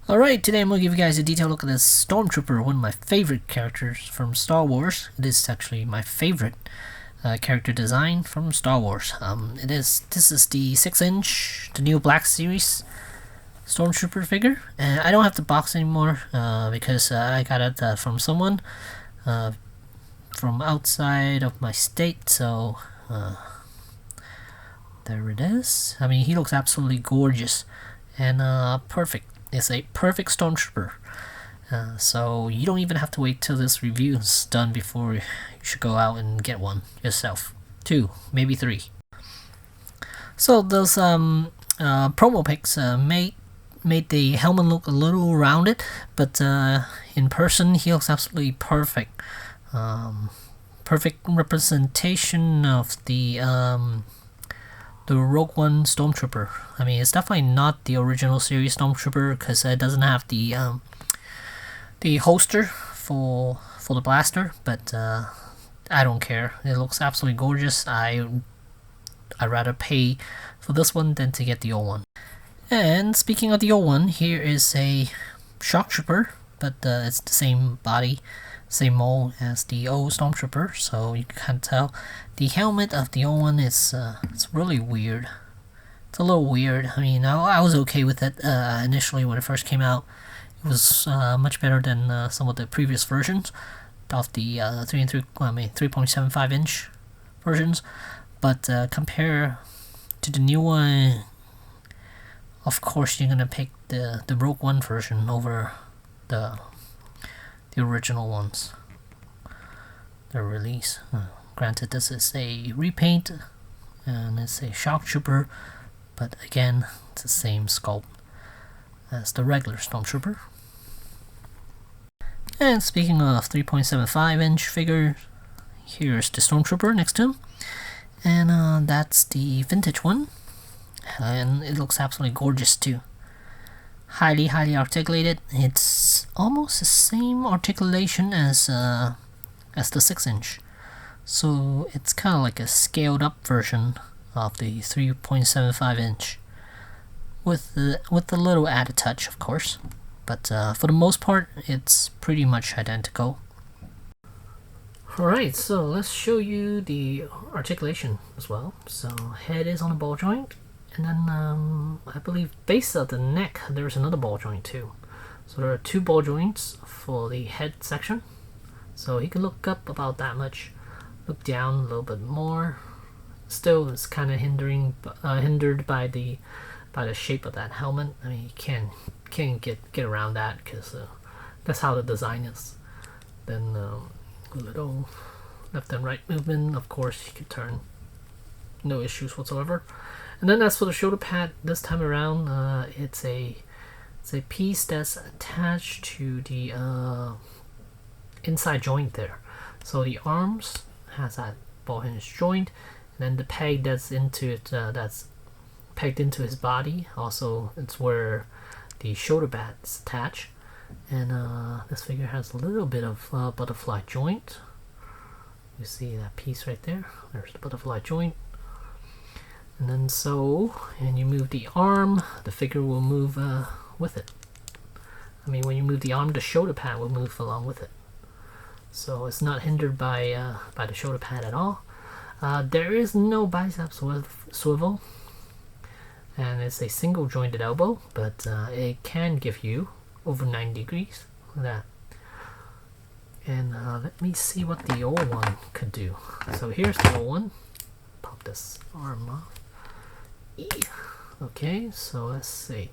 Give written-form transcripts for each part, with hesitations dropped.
Alright, today I'm going to give you guys a detailed look at this Stormtrooper, one of my favorite characters from Star Wars. It is actually my favorite character design from Star Wars. This is the 6-inch, the new Black Series Stormtrooper figure. And I don't have the box anymore because I got it from someone from outside of my state, so there it is. I mean, he looks absolutely gorgeous and perfect. It's a perfect Stormtrooper. So you don't even have to wait till this review is done before you should go out and get one yourself. 2, maybe 3. So those promo pics made the helmet look a little rounded, but in person he looks absolutely perfect. Perfect representation of the Rogue One Stormtrooper. I mean, it's definitely not the original series Stormtrooper because it doesn't have the holster for the blaster. But I don't care. It looks absolutely gorgeous. I'd rather pay for this one than to get the old one. And speaking of the old one, here is a Shock Trooper, but it's the same body, same mold as the old Stormtrooper, so you can tell the helmet of the old one is it's really weird. It's a little weird. I mean, I was okay with it initially when it first came out. It was much better than some of the previous versions of the 3.75 inch versions, but compare to the new one, of course you're gonna pick the Rogue One version over the original ones, the release. Granted, this is a repaint and it's a Shock Trooper, but again, it's the same sculpt as the regular Stormtrooper. And speaking of 3.75 inch figures, here's the Stormtrooper next to him, and that's the vintage one, and it looks absolutely gorgeous too. Highly articulated. It's almost the same articulation as the 6-inch, so it's kind of like a scaled up version of the 3.75 inch with a little added touch, of course, but for the most part it's pretty much identical. Alright, so let's show you the articulation as well. So head is on a ball joint, and then I believe base of the neck there's another ball joint too. So there are 2 ball joints for the head section. So he can look up about that much, look down a little bit more. Still, it's kind of hindered by the shape of that helmet. I mean, you can't get around that because that's how the design is. Then a little left and right movement. Of course, you can turn, no issues whatsoever. And then as for the shoulder pad, this time around, it's a piece that's attached to the inside joint there. So the arms has that ball hinge joint, and then the peg that's into it, that's pegged into his body. Also, it's where the shoulder pads attach. And this figure has a little bit of butterfly joint. You see that piece right there? There's the butterfly joint. And then and you move the arm, the figure will move with it. I mean, when you move the arm, the shoulder pad will move along with it. So it's not hindered by the shoulder pad at all. There is no bicep swivel, and it's a single jointed elbow, but it can give you over 90 degrees with that. And let me see what the old one could do. So here's the old one. Pop this arm off. Okay, so let's see.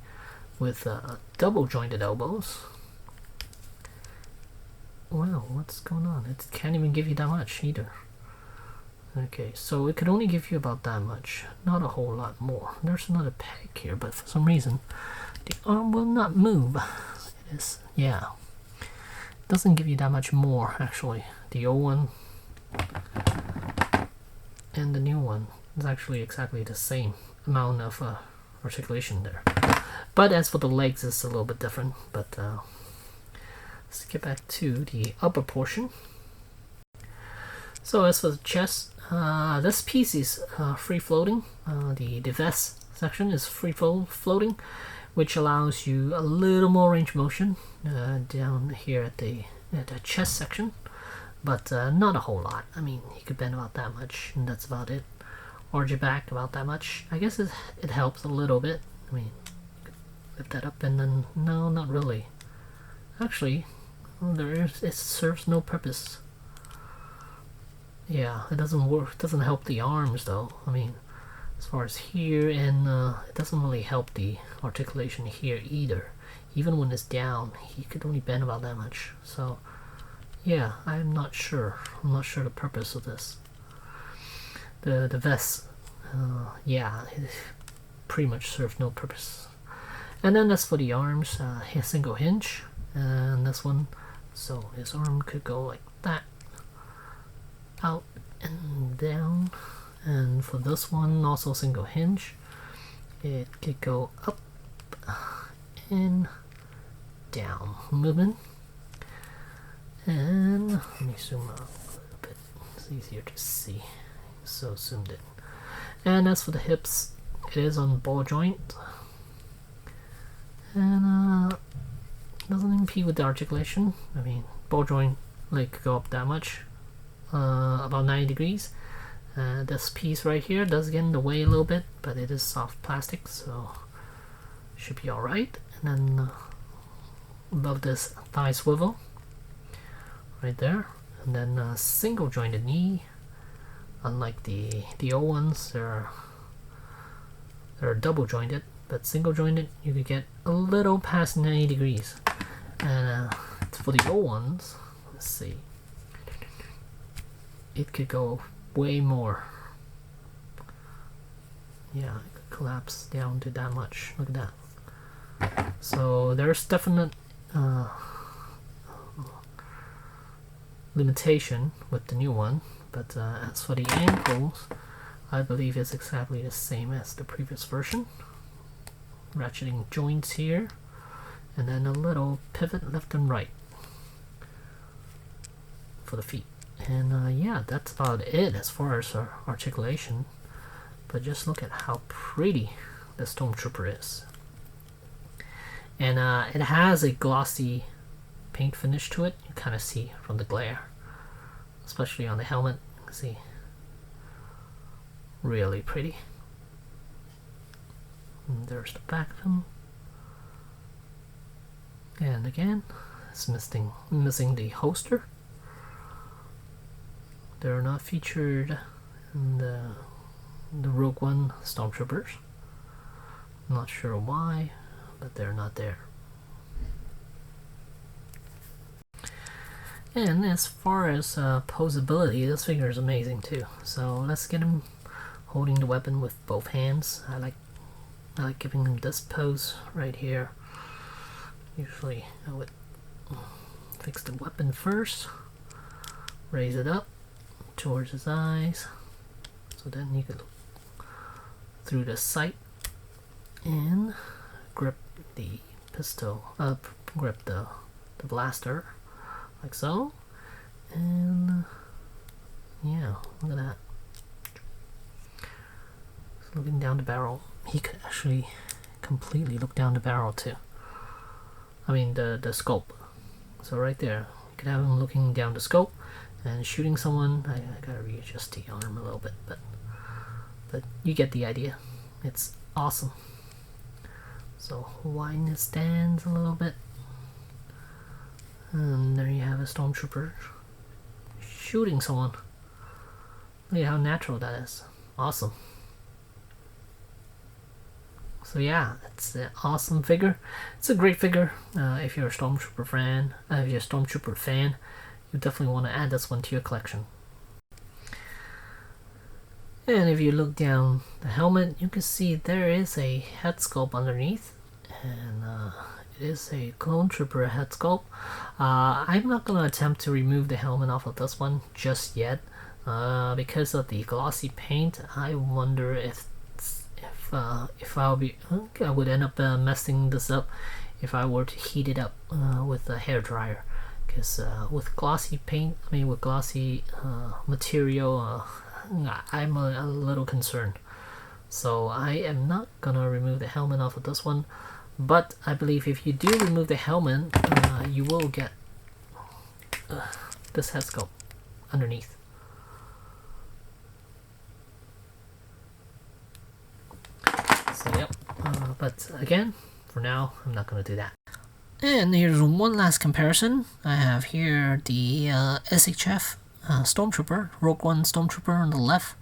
With double jointed elbows. Wow, what's going on? It can't even give you that much either. Okay, so it could only give you about that much, not a whole lot more. There's another peg here, but for some reason the arm will not move. It is, yeah. It doesn't give you that much more actually. The old one and the new one is actually exactly the same amount of articulation there. But as for the legs, it's a little bit different. But let's get back to the upper portion. So as for the chest, this piece is free floating. The vest section is free floating, which allows you a little more range motion down here at the chest section, but not a whole lot. I mean, you could bend about that much, and that's about it. Arch your back about that much. I guess it helps a little bit. I mean, you could lift that up, and then no, not really. Actually, it serves no purpose. Yeah, it doesn't work. It doesn't help the arms though. I mean, as far as here, and it doesn't really help the articulation here either. Even when it's down, he could only bend about that much. So yeah, I'm not sure. I'm not sure the purpose of this. The vest, yeah, it pretty much serves no purpose. And then as for the arms, a single hinge, and this one, so his arm could go like that, out and down. And for this one, also single hinge, it could go up and down movement. And let me zoom out a little bit, it's easier to see, so zoomed in. And as for the hips, it is on ball joint, and doesn't impede with the articulation. I mean, ball joint leg could go up that much, about 90 degrees. This piece right here does get in the way a little bit, but it is soft plastic, so should be alright. And then above this thigh swivel right there, and then a single jointed knee. Unlike the old ones, they're double jointed, but single jointed you could get a little past 90 degrees. And for the old ones, let's see, it could go way more. Yeah, it could collapse down to that much. Look at that. So there's definite limitation with the new one, but as for the ankles, I believe it's exactly the same as the previous version. Ratcheting joints here, and then a little pivot left and right for the feet. And yeah, that's about it as far as articulation. But just look at how pretty the Stormtrooper is. And it has a glossy paint finish to it. You kind of see from the glare, especially on the helmet. You can see, really pretty. And there's the back of him. And again, it's missing the holster. They're not featured in the Rogue One Stormtroopers. I'm not sure why, but they're not there. And as far as posability, this figure is amazing too. So let's get him holding the weapon with both hands. I like giving him this pose right here. Usually I would fix the weapon first, raise it up towards his eyes, so then you can look through the sight and grip the pistol, grip the blaster like so. And yeah, look at that. Just looking down the barrel. He could actually completely look down the barrel too. I mean the scope. So right there, you could have him looking down the scope and shooting someone. I gotta readjust the arm a little bit, but you get the idea. It's awesome. So widen his stance a little bit, and there you have a Stormtrooper shooting someone. Look at how natural that is. Awesome. So yeah, it's an awesome figure. It's a great figure. If you're a Stormtrooper fan, you definitely want to add this one to your collection. And if you look down the helmet, you can see there is a head sculpt underneath, and it is a Clone Trooper head sculpt. I'm not going to attempt to remove the helmet off of this one just yet, because of the glossy paint. I wonder if I would end up messing this up if I were to heat it up with a hair dryer, because with glossy paint, with glossy material, I'm a little concerned. So I am not gonna remove the helmet off of this one, But I believe if you do remove the helmet, you will get this head sculpt underneath. So yep, but again, for now, I'm not going to do that. And here's one last comparison. I have here the SHF Stormtrooper, Rogue One Stormtrooper on the left,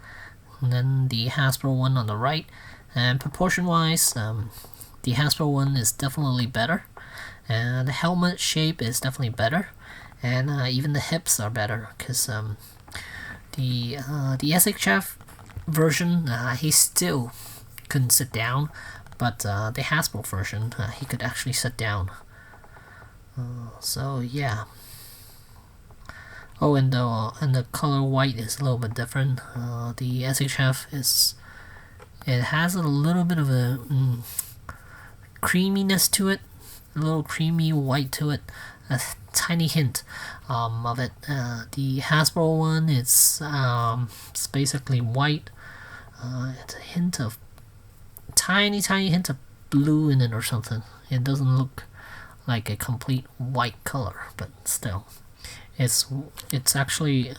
and then the Hasbro one on the right. And proportion-wise, the Hasbro one is definitely better, and the helmet shape is definitely better, and even the hips are better, because the SHF version, he still couldn't sit down, but the Hasbro version, he could actually sit down. So yeah. Oh, and the color white is a little bit different. The SHF it has a little bit of a creaminess to it, a little creamy white to it, a tiny hint of it. The Hasbro one, it's basically white. It's a hint of tiny hint of blue in it or something. It doesn't look like a complete white color, but still, it's actually.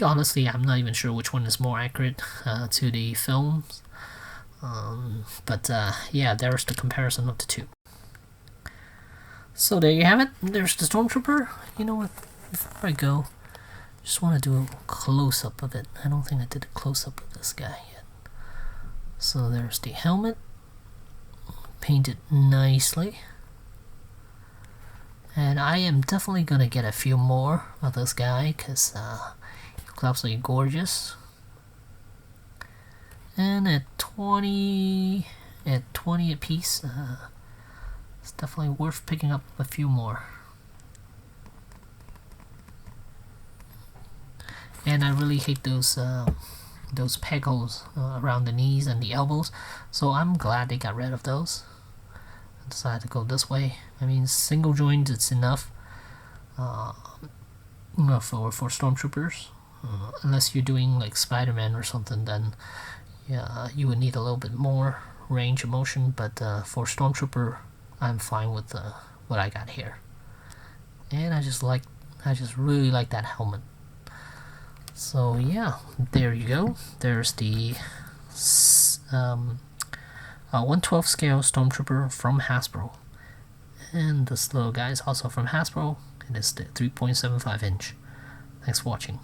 Honestly, I'm not even sure which one is more accurate to the films. But yeah, there's the comparison of the two. So there you have it. There's the Stormtrooper. You know what? Before I go, just want to do a close-up of it. I don't think I did a close-up of this guy yet. So there's the helmet, painted nicely. And I am definitely gonna get a few more of this guy, because he looks absolutely gorgeous. And at 20 a piece, it's definitely worth picking up a few more. And I really hate those peg holes around the knees and the elbows, so I'm glad they got rid of those. I decided to go this way. I mean, single joint, it's enough for Stormtroopers. Unless you're doing like Spider-Man or something, then yeah, you would need a little bit more range of motion, but for Stormtrooper, I'm fine with what I got here. And I just really like that helmet. So yeah, there you go. There's the 1/12 scale Stormtrooper from Hasbro. And this little guy is also from Hasbro. It is the 3.75 inch. Thanks for watching.